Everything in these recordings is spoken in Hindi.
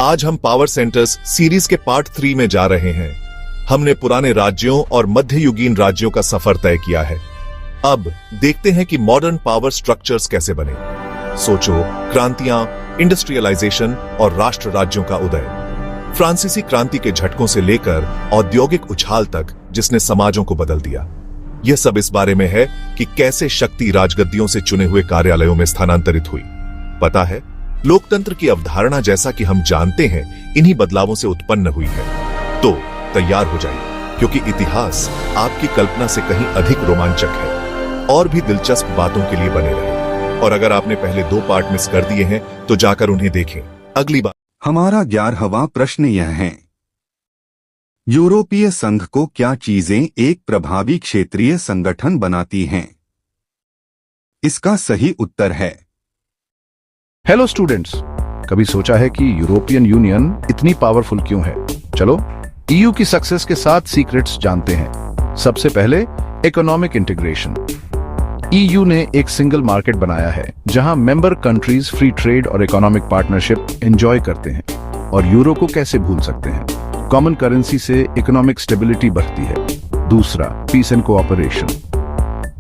आज हम पावर सेंटर्स सीरीज के पार्ट 3 में जा रहे हैं। हमने पुराने राज्यों और मध्ययुगीन राज्यों का सफर तय किया है। अब देखते हैं कि मॉडर्न पावर स्ट्रक्चर्स कैसे बने। सोचो, क्रांतियां, इंडस्ट्रियलाइजेशन और राष्ट्र राज्यों का उदय, फ्रांसीसी क्रांति के झटकों से लेकर औद्योगिक उछाल तक जिसने समाजों को बदल दिया। यह सब इस बारे में है कि कैसे शक्ति राजगद्दियों से चुने हुए कार्यालयों में स्थानांतरित हुई। पता है, लोकतंत्र की अवधारणा जैसा कि हम जानते हैं इन्हीं बदलावों से उत्पन्न हुई है। तो तैयार हो जाइए, क्योंकि इतिहास आपकी कल्पना से कहीं अधिक रोमांचक है। और भी दिलचस्प बातों के लिए बने रहें। और अगर आपने पहले 2 पार्ट मिस कर दिए हैं तो जाकर उन्हें देखें। अगली बार हमारा 11वां प्रश्न यह है, यूरोपीय संघ को क्या चीजें एक प्रभावी क्षेत्रीय संगठन बनाती हैं? इसका सही उत्तर है हेलो स्टूडेंट्स, कभी सोचा है कि यूरोपियन यूनियन इतनी पावरफुल क्यों है? चलो ईयू की सक्सेस के 7 सीक्रेट्स जानते हैं। सबसे पहले, इकोनॉमिक इंटीग्रेशन। ईयू ने एक सिंगल मार्केट बनाया है जहां मेंबर कंट्रीज फ्री ट्रेड और इकोनॉमिक पार्टनरशिप एंजॉय करते हैं। और यूरो को कैसे भूल सकते हैं? कॉमन करेंसी से इकोनॉमिक स्टेबिलिटी बढ़ती है। दूसरा, peace and cooperation.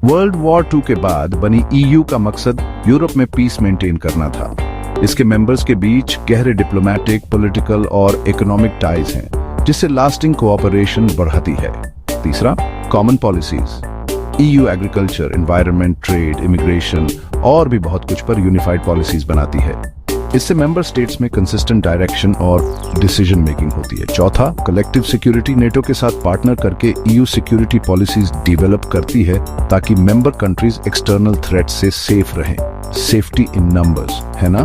World war 2 के बाद बनी ईयू का मकसद यूरोप में पीस मेंटेन करना था। इसके मेंबर्स के बीच गहरे डिप्लोमेटिक, पॉलिटिकल और इकोनॉमिक टाइज हैं, जिससे लास्टिंग कोऑपरेशन बढ़ती है। तीसरा, common policies. EU agriculture, environment, trade, immigration और भी बहुत कुछ पर यूनिफाइड पॉलिसीज बनाती है। इससे मेंबर स्टेट्स में कंसिस्टेंट डायरेक्शन और डिसीजन मेकिंग होती है। चौथा, कलेक्टिव सिक्योरिटी। नेटो के साथ पार्टनर करके ईयू सिक्योरिटी पॉलिसीज डेवलप करती है ताकि मेंबर कंट्रीज एक्सटर्नल थ्रेट से सेफ रहें। सेफ्टी इन नंबर्स, है ना?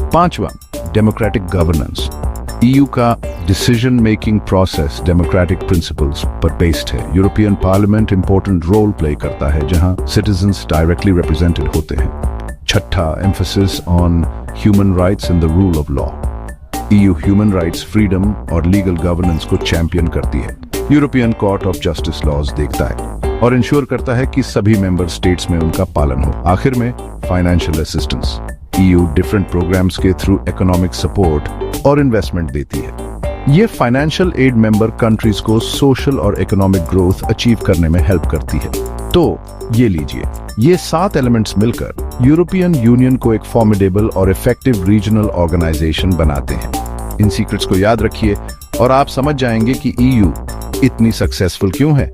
पांचवा, डेमोक्रेटिक गवर्नेंस। ईयू का decision making process democratic principles पर बेस्ड है। European parliament important role play करता है जहां सिटीजन्स डायरेक्टली रिप्रेजेंटेड होते हैं। छठा, emphasis on human rights and the rule of law. EU human rights, freedom और लीगल गवर्नेंस को चैंपियन करती है। European court of justice laws देखता है और इंश्योर करता है कि सभी मेंबर स्टेट्स में उनका पालन हो। आखिर में, financial assistance. EU different programmes के थ्रू इकोनॉमिक सपोर्ट और इन्वेस्टमेंट देती है। ये फाइनेंशियल एड मेंबर कंट्रीज को सोशल और इकोनॉमिक ग्रोथ अचीव करने में हेल्प करती है। तो ये लीजिए, ये 7 एलिमेंट्स मिलकर यूरोपियन यूनियन को एक फॉर्मिडेबल और इफेक्टिव रीजनल ऑर्गेनाइजेशन बनाते हैं। इन सीक्रेट्स को याद रखिए और आप समझ जाएंगे कि ईयू इतनी सक्सेसफुल क्यों है।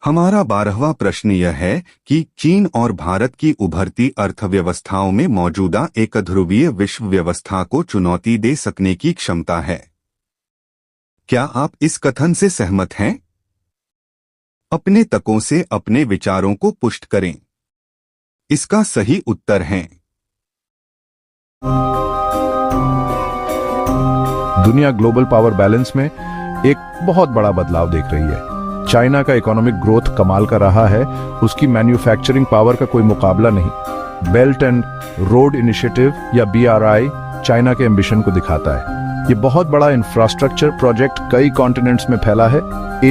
हमारा 12वां प्रश्न यह है कि चीन और भारत की उभरती अर्थव्यवस्थाओं में मौजूदा एक ध्रुवीय विश्व व्यवस्था को चुनौती दे सकने की क्षमता है। क्या आप इस कथन से सहमत हैं? अपने तकों से अपने विचारों को पुष्ट करें। इसका सही उत्तर है दुनिया ग्लोबल पावर बैलेंस में एक बहुत बड़ा बदलाव देख रही है। चाइना का इकोनॉमिक ग्रोथ कमाल का रहा है, उसकी मैन्युफैक्चरिंग पावर का कोई मुकाबला नहीं। बेल्ट एंड रोड इनिशिएटिव या BRI चाइना के एम्बिशन को दिखाता है। ये बहुत बड़ा इंफ्रास्ट्रक्चर प्रोजेक्ट कई कॉन्टिनेंट्स में फैला है,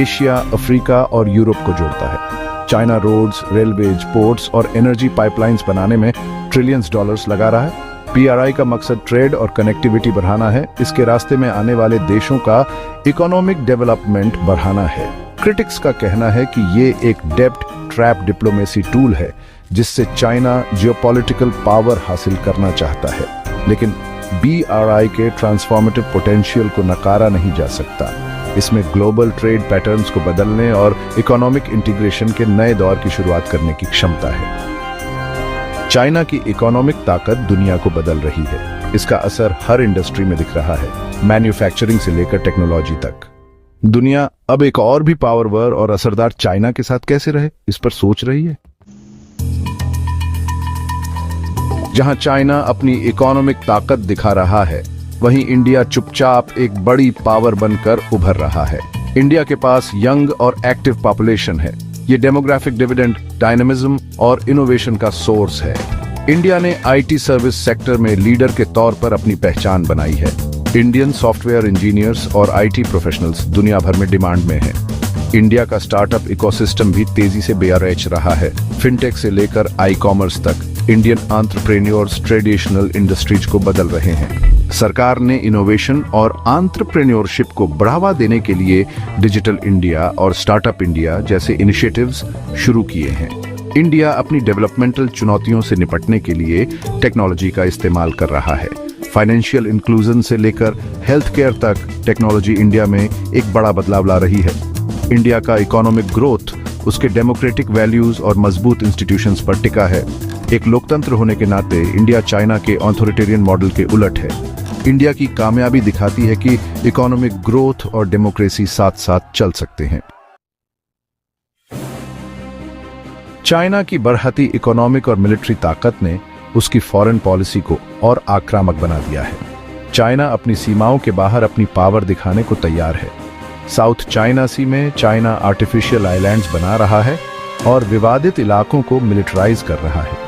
एशिया, अफ्रीका और यूरोप को जोड़ता है। चाइना रोड्स, रेलवेज, पोर्ट्स और एनर्जी पाइपलाइंस बनाने में ट्रिलियंस डॉलर्स लगा रहा है। BRI का मकसद ट्रेड और कनेक्टिविटी बढ़ाना है। इसके रास्ते में आने वाले देशों का इकोनॉमिक डेवलपमेंट बढ़ाना है। क्रिटिक्स का कहना है कि ये एक डेब्ट ट्रैप डिप्लोमेसी टूल है जिससे चाइना जियोपॉलिटिकल पावर हासिल करना चाहता है। लेकिन BRI के ट्रांसफॉर्मेटिव पोटेंशियल को नकारा नहीं जा सकता। इसमें ग्लोबल ट्रेड पैटर्न्स को बदलने और इकोनॉमिक इंटीग्रेशन के नए दौर की शुरुआत करने की क्षमता है। चाइना की इकोनॉमिक ताकत दुनिया को बदल रही है। इसका असर हर इंडस्ट्री में दिख रहा है, मैन्युफैक्चरिंग से लेकर टेक्नोलॉजी तक। दुनिया अब एक और भी पावरवर और असरदार चाइना के साथ कैसे रहे, इस पर सोच रही है। जहां चाइना अपनी इकोनॉमिक ताकत दिखा रहा है, वहीं इंडिया चुपचाप एक बड़ी पावर बनकर उभर रहा है। इंडिया के पास यंग और एक्टिव पॉपुलेशन है। ये डेमोग्राफिक डिविडेंड, डायनामिज्म और इनोवेशन का सोर्स है। इंडिया ने IT सर्विस सेक्टर में लीडर के तौर पर अपनी पहचान बनाई है। इंडियन सॉफ्टवेयर इंजीनियर्स और IT प्रोफेशनल्स दुनिया भर में डिमांड में हैं। इंडिया का स्टार्टअप इकोसिस्टम भी तेजी से बेअरैच रहा है। फिनटेक से लेकर ई-कॉमर्स तक इंडियन एंटरप्रेन्योर्स ट्रेडिशनल इंडस्ट्रीज को बदल रहे हैं। सरकार ने इनोवेशन और एंटरप्रेन्योरशिप को बढ़ावा देने के लिए डिजिटल इंडिया और स्टार्टअप इंडिया जैसे इनिशिएटिव्स शुरू किए हैं। इंडिया अपनी डेवलपमेंटल चुनौतियों से निपटने के लिए टेक्नोलॉजी का इस्तेमाल कर रहा है। फाइनेंशियल इंक्लूजन से लेकर हेल्थ केयर तक टेक्नोलॉजी इंडिया में एक बड़ा बदलाव ला रही है। इंडिया का इकोनॉमिक ग्रोथ उसके डेमोक्रेटिक वैल्यूज और मजबूत इंस्टीट्यूशंस पर टिका है। एक लोकतंत्र होने के नाते इंडिया चाइना के ऑथोरिटेरियन मॉडल के उलट है। इंडिया की कामयाबी दिखाती है कि इकोनॉमिक ग्रोथ और डेमोक्रेसी साथ साथ चल सकते हैं। चाइना की बढ़ती इकोनॉमिक और मिलिट्री ताकत ने उसकी फॉरेन पॉलिसी को और आक्रामक बना दिया है। चाइना अपनी सीमाओं के बाहर अपनी पावर दिखाने को तैयार है। साउथ चाइना सी में चाइना आर्टिफिशियल आइलैंड्स बना रहा है और विवादित इलाकों को मिलिटराइज कर रहा है।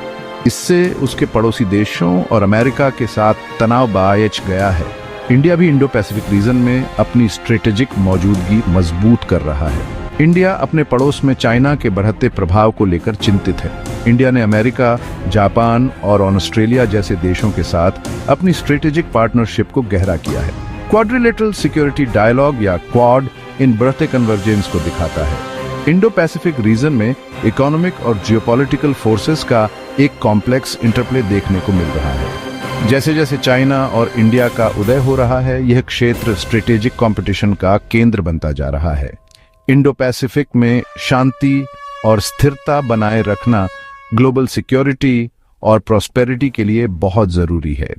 इससे उसके पड़ोसी देशों और अमेरिका के साथ तनाव बढ़ गया है। इंडिया भी इंडो पैसिफिक रीजन में अपनी स्ट्रेटेजिक मौजूदगी मजबूत कर रहा है। इंडिया अपने पड़ोस में चाइना के बढ़ते प्रभाव को लेकर चिंतित है। इंडिया ने अमेरिका, जापान और ऑस्ट्रेलिया जैसे देशों के साथ अपनी स्ट्रेटेजिक पार्टनरशिप को गहरा किया है। क्वाड्रिलेटरल सिक्योरिटी डायलॉग या क्वाड इन बढ़ते कन्वर्जेंस को दिखाता है। इंडो पैसिफिक रीजन में इकोनॉमिक और जियोपॉलिटिकल फोर्सेस का एक कॉम्प्लेक्स इंटरप्ले देखने को मिल रहा है। जैसे जैसे चाइना और इंडिया का उदय हो रहा है, यह क्षेत्र स्ट्रेटेजिक कंपटीशन का केंद्र बनता जा रहा है। इंडो पैसिफिक में शांति और स्थिरता बनाए रखना ग्लोबल सिक्योरिटी और प्रॉस्पेरिटी के लिए बहुत जरूरी है।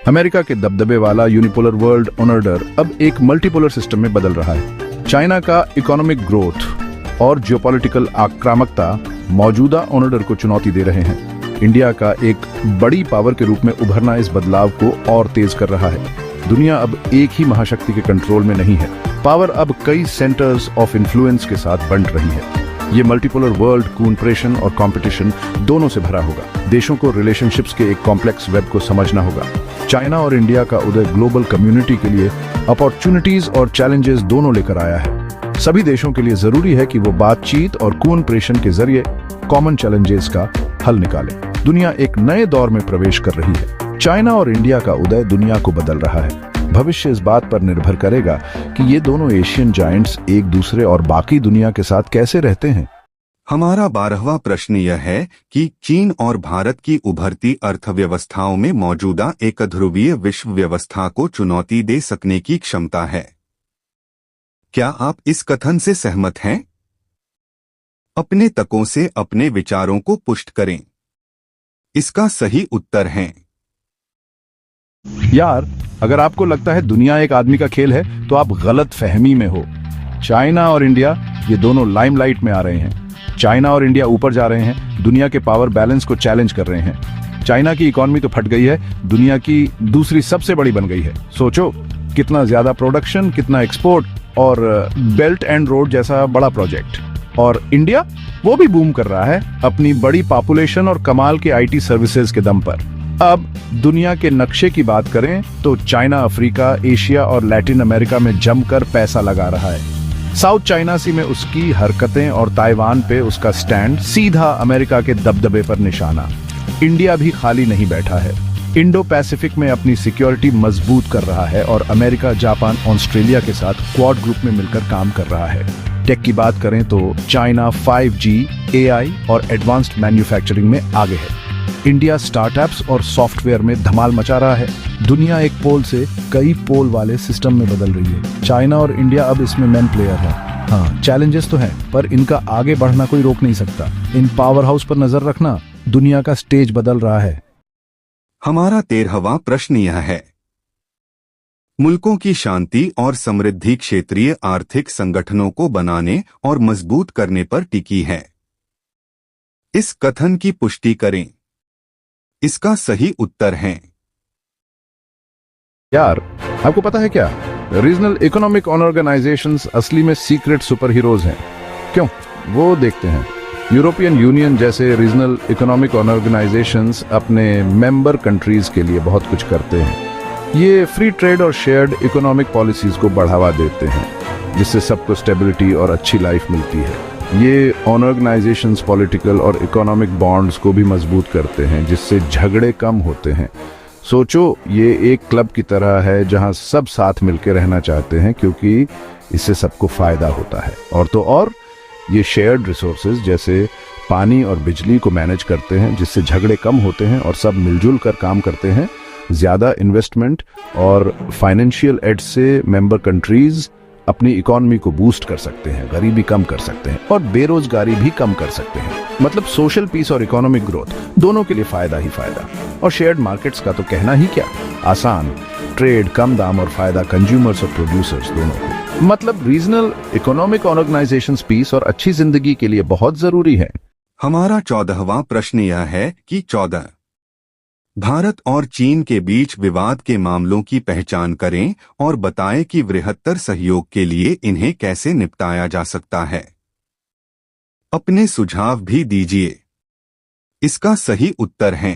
अमेरिका के दबदबे वाला यूनिपोलर वर्ल्ड ऑर्डर अब एक मल्टीपोलर सिस्टम में बदल रहा है। चाइना का इकोनॉमिक ग्रोथ और जियोपॉलिटिकल आक्रामकता मौजूदा ऑर्डर को चुनौती दे रहे हैं। इंडिया का एक बड़ी पावर के रूप में उभरना इस बदलाव को और तेज कर रहा है। दुनिया अब एक ही महाशक्ति के कंट्रोल में नहीं है। पावर अब कई सेंटर्स ऑफ इन्फ्लुएंस के साथ बंट रही है। ये मल्टीपोलर वर्ल्ड कॉम्परेशन और कंपटीशन दोनों से भरा होगा। देशों को रिलेशनशिप्स के एक कॉम्प्लेक्स वेब को समझना होगा। चाइना और इंडिया का उदय ग्लोबल कम्युनिटी के लिए अपॉर्चुनिटीज और चैलेंजेस दोनों लेकर आया है। सभी देशों के लिए जरूरी है कि वो बातचीत और कोऑपरेशन के जरिए कॉमन चैलेंजेस का हल निकालें। दुनिया एक नए दौर में प्रवेश कर रही है। चाइना और इंडिया का उदय दुनिया को बदल रहा है। भविष्य इस बात पर निर्भर करेगा कि ये दोनों एशियन जायंट्स एक दूसरे और बाकी दुनिया के साथ कैसे रहते हैं। हमारा 12वां प्रश्न यह है कि चीन और भारत की उभरती अर्थव्यवस्थाओं में मौजूदा एक ध्रुवीय विश्व व्यवस्था को चुनौती दे सकने की क्षमता है। क्या आप इस कथन से सहमत हैं? अपने तकों से अपने विचारों को पुष्ट करें। इसका सही उत्तर है यार, अगर आपको लगता है दुनिया एक आदमी का खेल है तो आप गलत फहमी में हो। चाइना और इंडिया ये दोनों लाइमलाइट में आ रहे हैं। चाइना और इंडिया ऊपर जा रहे हैं, दुनिया के पावर बैलेंस को चैलेंज कर रहे हैं। चाइना की इकोनॉमी तो फट गई है, दुनिया की दूसरी सबसे बड़ी बन गई है। सोचो कितना ज्यादा प्रोडक्शन, कितना एक्सपोर्ट और बेल्ट एंड रोड जैसा बड़ा प्रोजेक्ट। और इंडिया वो भी बूम कर रहा है अपनी बड़ी पॉपुलेशन और कमाल के आईटी सर्विसेज के दम पर। अब दुनिया के नक्शे की बात करें तो चाइना अफ्रीका, एशिया और लैटिन अमेरिका में जमकर पैसा लगा रहा है। साउथ चाइना सी में उसकी हरकतें और ताइवान पे उसका स्टैंड सीधा अमेरिका के दबदबे पर निशाना। इंडिया भी खाली नहीं बैठा है। इंडो पैसिफिक में अपनी सिक्योरिटी मजबूत कर रहा है और अमेरिका, जापान, ऑस्ट्रेलिया के साथ क्वाड ग्रुप में मिलकर काम कर रहा है। टेक की बात करें तो चाइना 5G, AI और एडवांस्ड मैन्युफैक्चरिंग में आगे है। इंडिया स्टार्टअप्स और सॉफ्टवेयर में धमाल मचा रहा है। दुनिया एक पोल से कई पोल वाले सिस्टम में बदल रही है। चाइना और इंडिया अब इसमें मेन प्लेयर है। हाँ, चैलेंजेस तो हैं, पर इनका आगे बढ़ना कोई रोक नहीं सकता। इन पावर हाउस पर नजर रखना, दुनिया का स्टेज बदल रहा है। हमारा 13वां प्रश्न यह है, मुल्कों की शांति और समृद्धि क्षेत्रीय आर्थिक संगठनों को बनाने और मजबूत करने पर टिकी है। इस कथन की पुष्टि करें। इसका सही उत्तर है यार, आपको पता है क्या, रीजनल इकोनॉमिक ऑर्गेनाइजेशंस असली में सीक्रेट सुपर हीरोज हैं। क्यों? वो देखते हैं। यूरोपियन यूनियन जैसे रीजनल इकोनॉमिक ऑर्गेनाइजेशंस अपने मेंबर कंट्रीज के लिए बहुत कुछ करते हैं। ये फ्री ट्रेड और शेयर्ड इकोनॉमिक पॉलिसीज को बढ़ावा देते हैं, जिससे सबको स्टेबिलिटी और अच्छी लाइफ मिलती है। ये ऑर्गेनाइजेशंस पॉलिटिकल और इकोनॉमिक बॉन्ड्स को भी मजबूत करते हैं, जिससे झगड़े कम होते हैं। सोचो, ये एक क्लब की तरह है जहां सब साथ मिलकर रहना चाहते हैं, क्योंकि इससे सबको फायदा होता है। और तो और ये शेयर्ड रिसोर्सेज जैसे पानी और बिजली को मैनेज करते हैं, जिससे झगड़े कम होते हैं और सब मिलजुल कर काम करते हैं। ज्यादा इन्वेस्टमेंट और फाइनेंशियल एड से मेंबर कंट्रीज अपनी इकोनॉमी को बूस्ट कर सकते हैं, गरीबी कम कर सकते हैं और बेरोजगारी भी कम कर सकते हैं। मतलब सोशल पीस और इकोनॉमिक ग्रोथ दोनों के लिए फायदा ही फायदा। और शेयर्ड मार्केट्स का तो कहना ही क्या, आसान ट्रेड, कम दाम और फायदा कंज्यूमर्स और प्रोड्यूसर्स दोनों को। मतलब रीजनल इकोनॉमिक ऑर्गेनाइजेशंस पीस और अच्छी जिंदगी के लिए बहुत जरूरी है। हमारा 14वां प्रश्न यह है कि 14 भारत और चीन के बीच विवाद के मामलों की पहचान करें और बताएं कि बृहत्तर सहयोग के लिए इन्हें कैसे निपटाया जा सकता है। अपने सुझाव भी दीजिए। इसका सही उत्तर है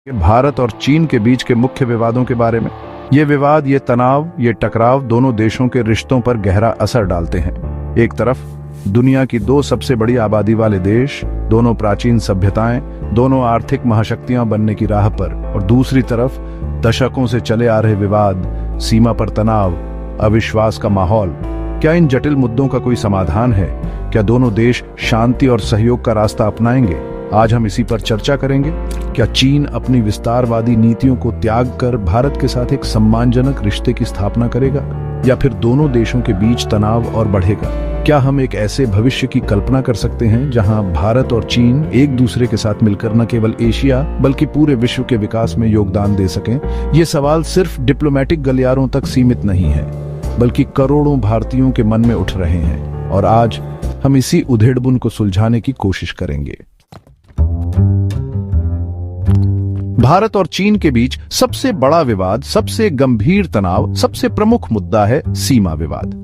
भारत और चीन के बीच के मुख्य विवादों के बारे में। ये विवाद, ये तनाव, ये टकराव दोनों देशों के रिश्तों पर गहरा असर डालते हैं। एक तरफ दुनिया की 2 सबसे बड़ी आबादी वाले देश, दोनों प्राचीन सभ्यताएं, दोनों आर्थिक महाशक्तियां बनने की राह पर, और दूसरी तरफ दशकों से चले आ रहे विवाद, सीमा पर तनाव, अविश्वास का माहौल। क्या इन जटिल मुद्दों का कोई समाधान है? क्या दोनों देश शांति और सहयोग का रास्ता अपनाएंगे? आज हम इसी पर चर्चा करेंगे। क्या चीन अपनी विस्तारवादी नीतियों को त्याग कर भारत के साथ एक सम्मानजनक रिश्ते की स्थापना करेगा, या फिर दोनों देशों के बीच तनाव और बढ़ेगा? क्या हम एक ऐसे भविष्य की कल्पना कर सकते हैं जहां भारत और चीन एक दूसरे के साथ मिलकर न केवल एशिया बल्कि पूरे विश्व के विकास में योगदान दे सकें? ये सवाल सिर्फ डिप्लोमेटिक गलियारों तक सीमित नहीं है, बल्कि करोड़ों भारतीयों के मन में उठ रहे हैं। और आज हम इसी उधेड़बुन को सुलझाने की कोशिश करेंगे। भारत और चीन के बीच सबसे बड़ा विवाद, सबसे गंभीर तनाव, सबसे प्रमुख मुद्दा है सीमा विवाद।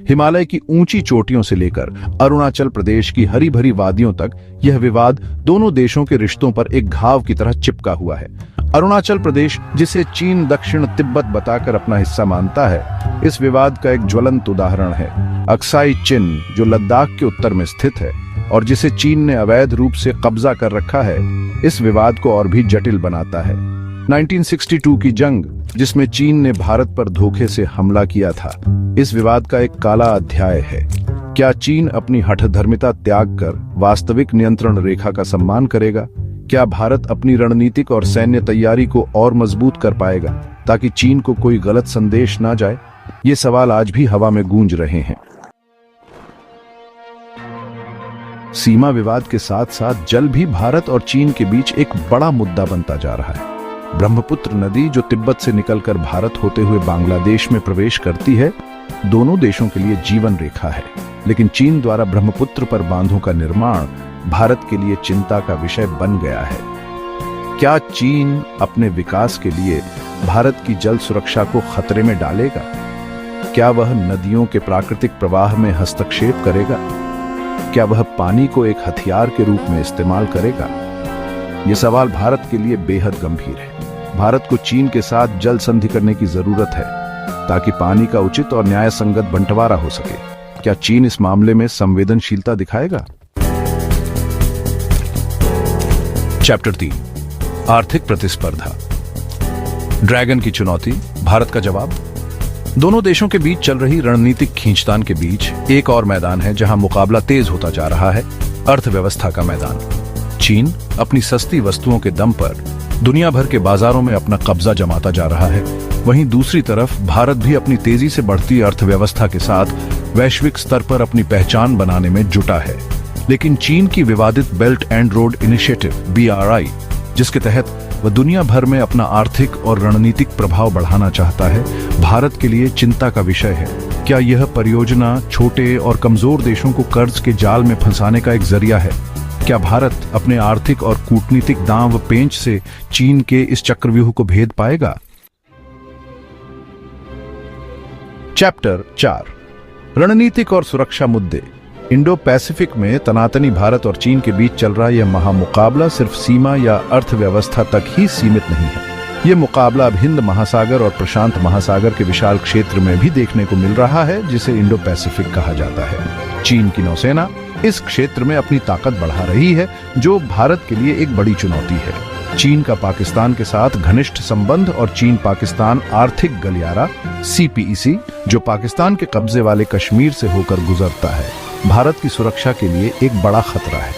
हिमालय की ऊंची चोटियों से लेकर अरुणाचल प्रदेश की हरी भरी वादियों तक यह विवाद दोनों देशों के रिश्तों पर एक घाव की तरह चिपका हुआ है। अरुणाचल प्रदेश, जिसे चीन दक्षिण तिब्बत बताकर अपना हिस्सा मानता है, इस विवाद का एक ज्वलंत उदाहरण है। अक्साई चिन, जो लद्दाख के उत्तर में स्थित है और जिसे चीन ने अवैध रूप से कब्जा कर रखा है, इस विवाद को और भी जटिल बनाता है। 1962 की जंग, जिसमें चीन ने भारत पर धोखे से हमला किया था, इस विवाद का एक काला अध्याय है। क्या चीन अपनी हठधर्मिता त्याग कर वास्तविक नियंत्रण रेखा का सम्मान करेगा? क्या भारत अपनी रणनीतिक और सैन्य तैयारी को और मजबूत कर पाएगा ताकि चीन को कोई गलत संदेश ना जाए? ये सवाल आज भी हवा में गूंज रहे हैं। सीमा विवाद के साथ साथ जल भी भारत और चीन के बीच एक बड़ा मुद्दा बनता जा रहा है। ब्रह्मपुत्र नदी, जो तिब्बत से निकलकर भारत होते हुए बांग्लादेश में प्रवेश करती है, दोनों देशों के लिए जीवन रेखा है। लेकिन चीन द्वारा ब्रह्मपुत्र पर बांधों का निर्माण भारत के लिए चिंता का विषय बन गया है। क्या चीन अपने विकास के लिए भारत की जल सुरक्षा को खतरे में डालेगा? क्या वह नदियों के प्राकृतिक प्रवाह में हस्तक्षेप करेगा? क्या वह पानी को एक हथियार के रूप में इस्तेमाल करेगा? यह सवाल भारत के लिए बेहद गंभीर है। भारत को चीन के साथ जल संधि करने की जरूरत है ताकि पानी का उचित और न्याय संगत बंटवारा हो सके। क्या चीन इस मामले में संवेदनशीलता दिखाएगा? चैप्टर 3, आर्थिक प्रतिस्पर्धा, ड्रैगन की चुनौती, भारत का जवाब। दोनों देशों के बीच चल रही रणनीतिक खींचतान के बीच एक और मैदान है जहां मुकाबला तेज होता जा रहा है, अर्थव्यवस्था का मैदान। चीन अपनी सस्ती वस्तुओं के दम पर दुनिया भर के बाजारों में अपना कब्जा जमाता जा रहा है। वहीं दूसरी तरफ भारत भी अपनी तेजी से बढ़ती अर्थव्यवस्था के साथ वैश्विक स्तर पर अपनी पहचान बनाने में जुटा है। लेकिन चीन की विवादित belt and road initiative (BRI), जिसके तहत वह दुनिया भर में अपना आर्थिक और रणनीतिक प्रभाव बढ़ाना चाहता है, भारत के लिए चिंता का विषय है। क्या यह परियोजना छोटे और कमजोर देशों को कर्ज के जाल में फंसाने का एक जरिया है? क्या भारत अपने आर्थिक और कूटनीतिक दांव पेंच से चीन के इस चक्रव्यूह को भेद पाएगा? चैप्टर 4, रणनीतिक और सुरक्षा मुद्दे। इंडो पैसिफिक में तनातनी भारत और चीन के बीच चल रहा यह महामुकाबला सिर्फ सीमा या अर्थव्यवस्था तक ही सीमित नहीं है। ये मुकाबला अब हिंद महासागर और प्रशांत महासागर के विशाल क्षेत्र में भी देखने को मिल रहा है, जिसे इंडो पैसिफिक कहा जाता है। चीन की नौसेना इस क्षेत्र में अपनी ताकत बढ़ा रही है, जो भारत के लिए एक बड़ी चुनौती है। चीन का पाकिस्तान के साथ घनिष्ठ संबंध और चीन पाकिस्तान आर्थिक गलियारा CPEC, जो पाकिस्तान के कब्जे वाले कश्मीर से होकर गुजरता है, भारत की सुरक्षा के लिए एक बड़ा खतरा है।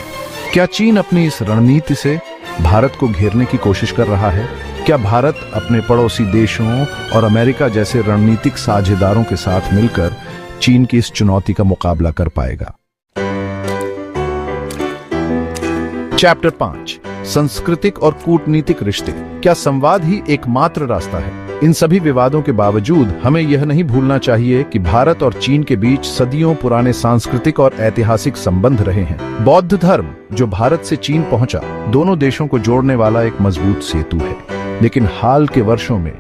क्या चीन अपनी इस रणनीति से भारत को घेरने की कोशिश कर रहा है? क्या भारत अपने पड़ोसी देशों और अमेरिका जैसे रणनीतिक साझेदारों के साथ मिलकर चीन की इस चुनौती का मुकाबला कर पाएगा? चैप्टर 5, सांस्कृतिक और कूटनीतिक रिश्ते। क्या संवाद ही एकमात्र रास्ता है? इन सभी विवादों के बावजूद हमें यह नहीं भूलना चाहिए कि भारत और चीन के बीच सदियों पुराने सांस्कृतिक और ऐतिहासिक संबंध रहे हैं। बौद्ध धर्म, जो भारत से चीन पहुंचा, दोनों देशों को जोड़ने वाला एक मजबूत सेतु है। लेकिन हाल के वर्षों में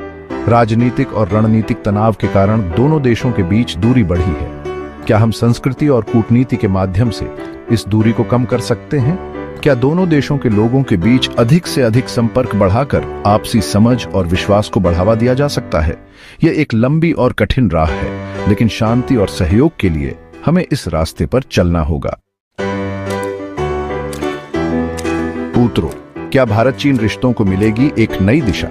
राजनीतिक और रणनीतिक तनाव के कारण दोनों देशों के बीच दूरी बढ़ी है। क्या हम संस्कृति और कूटनीति के माध्यम से इस दूरी को कम कर सकते हैं? क्या दोनों देशों के लोगों के बीच अधिक से अधिक संपर्क बढ़ाकर आपसी समझ और विश्वास को बढ़ावा दिया जा सकता है? यह एक लंबी और कठिन राह है, लेकिन शांति और सहयोग के लिए हमें इस रास्ते पर चलना होगा। पुत्रों, क्या भारत चीन रिश्तों को मिलेगी एक नई दिशा?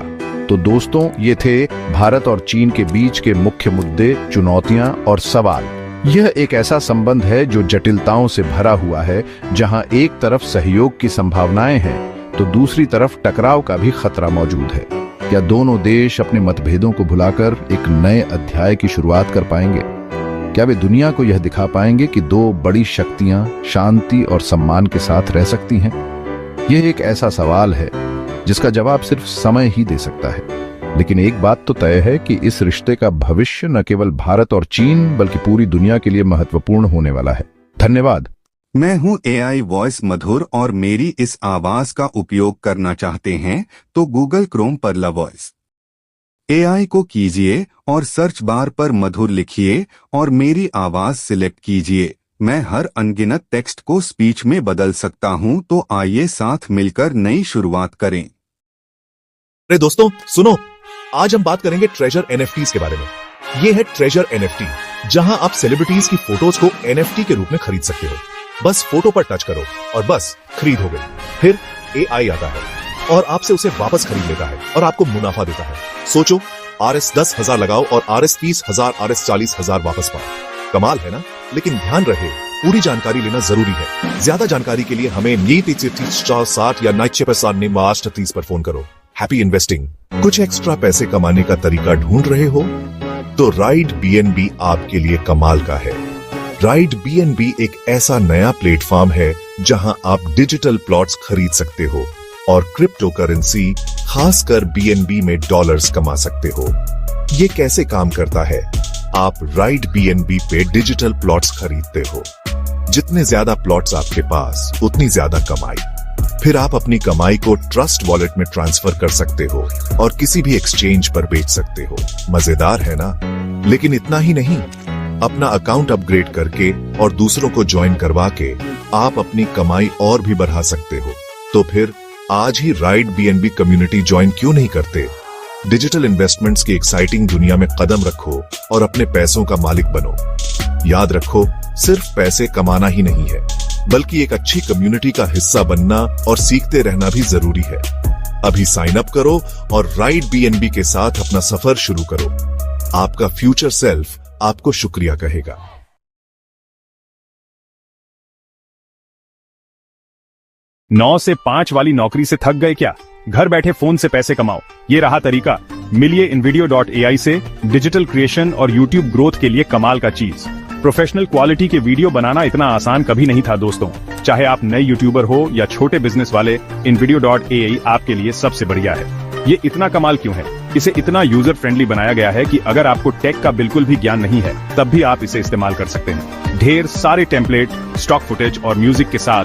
तो दोस्तों, ये थे भारत और चीन के बीच के मुख्य मुद्दे, चुनौतियां और सवाल। यह एक ऐसा संबंध है जो जटिलताओं से भरा हुआ है, जहां एक तरफ सहयोग की संभावनाएं हैं तो दूसरी तरफ टकराव का भी खतरा मौजूद है। क्या दोनों देश अपने मतभेदों को भुलाकर एक नए अध्याय की शुरुआत कर पाएंगे? क्या वे दुनिया को यह दिखा पाएंगे कि दो बड़ी शक्तियां शांति और सम्मान के साथ रह सकती हैं? यह एक ऐसा सवाल है जिसका जवाब सिर्फ समय ही दे सकता है। लेकिन एक बात तो तय है कि इस रिश्ते का भविष्य न केवल भारत और चीन बल्कि पूरी दुनिया के लिए महत्वपूर्ण होने वाला है। धन्यवाद। मैं हूं AI वॉइस मधुर और मेरी इस आवाज का उपयोग करना चाहते हैं तो गूगल क्रोम पर ला वॉइस AI को कीजिए और सर्च बार पर मधुर लिखिए और मेरी आवाज सिलेक्ट कीजिए। मैं हर अनगिनत टेक्स्ट को स्पीच में बदल सकता हूं, तो आइए साथ मिलकर नई शुरुआत करें। अरे दोस्तों सुनो, आज हम बात करेंगे ट्रेजर NFTs के बारे में। ये है ट्रेजर NFT, जहां आप सेलिब्रिटीज की फोटोज को NFT के रूप में खरीद सकते हो। बस फोटो पर टच करो और बस खरीद हो गई। फिर AI आता है और आपसे उसे वापस खरीद लेता है और आपको मुनाफा देता है। सोचो, RS 10,000 लगाओ और RS 30,000, RS 40,000 वापस पाओ। कमाल है ना? लेकिन ध्यान रहे, पूरी जानकारी लेना जरूरी है। ज्यादा जानकारी के लिए हमें 90 या 90 पर फोन करो। Happy investing. कुछ एक्स्ट्रा पैसे कमाने का तरीका ढूंढ रहे हो तो राइड BNB आपके लिए कमाल का है। राइड BNB एक ऐसा नया प्लेटफॉर्म है जहां आप डिजिटल प्लॉट्स खरीद सकते हो और क्रिप्टो करेंसी, खासकर BNB में डॉलर्स कमा सकते हो। ये कैसे काम करता है? आप राइड BNB पे डिजिटल प्लॉट्स खरीदते हो। जितने ज्यादा प्लॉट्स आपके पास, उतनी ज्यादा कमाई। फिर आप अपनी कमाई को ट्रस्ट वॉलेट में ट्रांसफर कर सकते हो और किसी भी एक्सचेंज पर बेच सकते हो। मजेदार है ना? लेकिन इतना ही नहीं, अपना अकाउंट अपग्रेड करके और दूसरों को ज्वाइन करवा के आप अपनी कमाई और भी बढ़ा सकते हो। तो फिर आज ही राइड BNB कम्युनिटी ज्वाइन क्यों नहीं करते? डिजिटल इन्वेस्टमेंट्स की एक्साइटिंग दुनिया में कदम रखो और अपने पैसों का मालिक बनो। याद रखो, सिर्फ पैसे कमाना ही नहीं है, बल्कि एक अच्छी कम्युनिटी का हिस्सा बनना और सीखते रहना भी जरूरी है। अभी साइन अप करो और राइड BNB के साथ अपना सफर शुरू करो। आपका फ्यूचर सेल्फ आपको शुक्रिया कहेगा। 9 से 5 वाली नौकरी से थक गए क्या? घर बैठे फोन से पैसे कमाओ। ये रहा तरीका। मिलिए invideo.ai से डिजिटल क्रिएशन और YouTube ग्रोथ के लिए कमाल का चीज। प्रोफेशनल क्वालिटी के वीडियो बनाना इतना आसान कभी नहीं था दोस्तों। चाहे आप नए यूट्यूबर हो या छोटे बिजनेस वाले, invideo.ai आपके लिए सबसे बढ़िया है। ये इतना कमाल क्यों है? इसे इतना यूजर फ्रेंडली बनाया गया है कि अगर आपको टेक का बिल्कुल भी ज्ञान नहीं है, तब भी आप इसे इस्तेमाल कर सकते हैं। ढेर सारे टेम्पलेट, स्टॉक फुटेज और म्यूजिक के साथ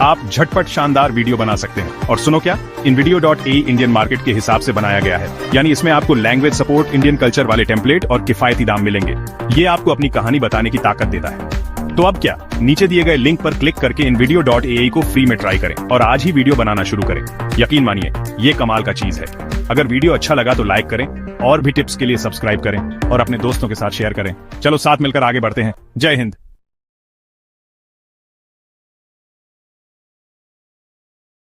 आप झटपट शानदार वीडियो बना सकते हैं। और सुनो क्या, invideo.ai इंडियन मार्केट के हिसाब से बनाया गया है, यानी इसमें आपको लैंग्वेज सपोर्ट, इंडियन कल्चर वाले टेम्पलेट और किफायती दाम मिलेंगे। ये आपको अपनी कहानी बताने की ताकत देता है। तो अब क्या, नीचे दिए गए लिंक पर क्लिक करके invideo.ai को फ्री में ट्राई करें और आज ही वीडियो बनाना शुरू करें। यकीन मानिए, ये कमाल का चीज है। अगर वीडियो अच्छा लगा तो लाइक करें और भी टिप्स के लिए सब्सक्राइब करें और अपने दोस्तों के साथ शेयर करें। चलो साथ मिलकर आगे बढ़ते हैं। जय हिंद।